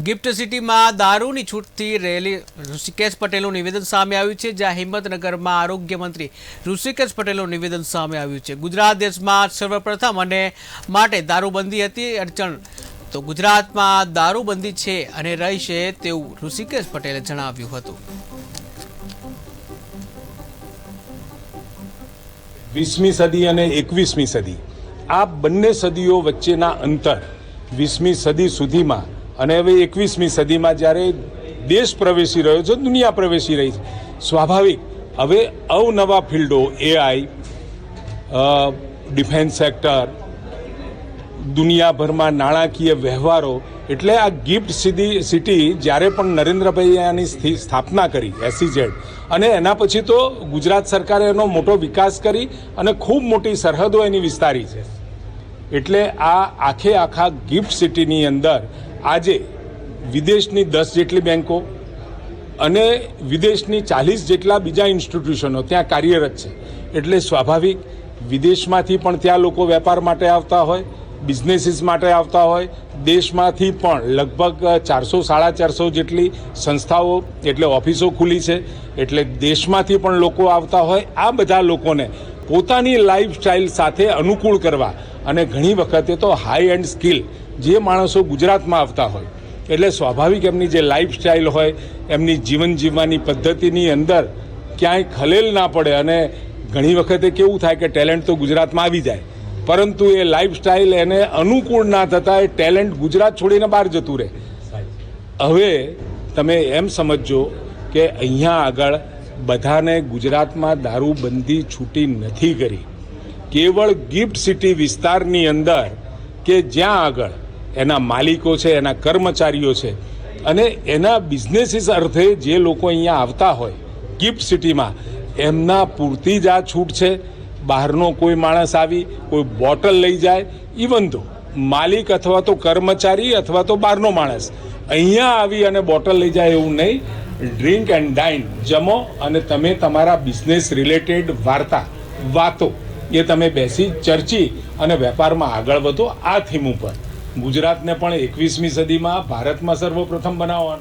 Gift સિટીમાં દારૂની છૂટથી rally Rishikesh પટેલનું નિવેદન સામે આવ્યું છે, જ્યાં હિંમતનગરમાં આરોગ્ય મંત્રી ઋષિકેશ પટેલનું નિવેદન સામે આવ્યું છે। ગુજરાત દેશમાં સર્વપ્રથમ અને માટે દારૂબંધી હતી અડચણ તો ગુજરાતમાં દારૂબંધી છે અને રહેશે તેવું ઋષિકેશ પટેલે જણાવ્યું હતું। 20મી સદી અને 21મી સદી આ બંને સદીઓ વચ્ચેના અંતર 20મી સદી સુધીમાં અને હવે 21મી સદીમાં જ્યારે દેશ પ્રવેશી રહ્યો છે, દુનિયા પ્રવેશી રહી છે, સ્વાભાવિક હવે અવનવા ફિલ્ડો એઆઈ, ડિફેન્સ સેક્ટર, દુનિયાભરમાં નાણાકીય વ્યવહારો, એટલે આ ગિફ્ટ સિટી જ્યારે પણ નરેન્દ્રભાઈએ આની સ્થાપના કરી SEZ, અને એના પછી તો ગુજરાત સરકારે એનો મોટો વિકાસ કરી અને ખૂબ મોટી સરહદો એની વિસ્તારી છે। એટલે આ આખા ગિફ્ટ સિટીની અંદર આજે વિદેશની 10 જેટલી બેન્કો અને વિદેશની 40 જેટલા બીજા ઇન્સ્ટિટ્યુશનો ત્યાં કાર્યરત છે। એટલે સ્વાભાવિક વિદેશમાંથી પણ ત્યાં લોકો વેપાર માટે આવતા હોય, બિઝનેસીસ માટે આવતા હોય, દેશમાંથી પણ લગભગ 400-450 જેટલી સંસ્થાઓ એટલે ઓફિસો ખુલી છે, એટલે દેશમાંથી પણ લોકો આવતા હોય। આ બધા લોકોને પોતાની લાઈફસ્ટાઈલ સાથે અનુકૂળ કરવા અને ઘણી વખતે તો હાઈ એન્ડ સ્કિલ જે માણસો ગુજરાતમાં આવતા હોય એટલે સ્વાભાવિક એમની જે લાઈફસ્ટાઈલ હોય, એમની જીવન જીવવાની પદ્ધતિની અંદર ક્યાંય ખલેલ ના પડે। અને ઘણી વખતે કેવું થાય કે ટેલેન્ટ તો ગુજરાતમાં આવી જાય, પરંતુ એ લાઈફસ્ટાઈલ એને અનુકૂળ ના થતાં એ ટેલેન્ટ ગુજરાત છોડીને બહાર જતું રહે। હવે તમે એમ સમજો કે અહીંયા આગળ બધાને ગુજરાતમાં દારૂબંધી છૂટી નથી કરી, કેવળ ગિફ્ટ સિટી વિસ્તારની અંદર કે જ્યાં આગળ એના માલિકો છે, એના કર્મચારીઓ છે અને એના બિઝનેસીસ અર્થે જે લોકો અહીંયા આવતા હોય ગિફ્ટ સિટીમાં, એમના પૂરતી જ આ છૂટ છે। બહારનો કોઈ માણસ આવી કોઈ બોટલ લઈ જાય, ઇવન તો માલિક અથવા તો કર્મચારી અથવા તો બહારનો માણસ અહીંયા આવી અને બોટલ લઈ જાય એવું નહીં। ડ્રિંક એન્ડ ડાઇન, જમો અને તમે તમારા બિઝનેસ રિલેટેડ વાતો એ તમે બેસી ચર્ચી અને વેપારમાં આગળ વધો। આ થીમ ઉપર ગુજરાતને પણ 21મી સદીમાં ભારતમાં સર્વપ્રથમ બનાવવાનું।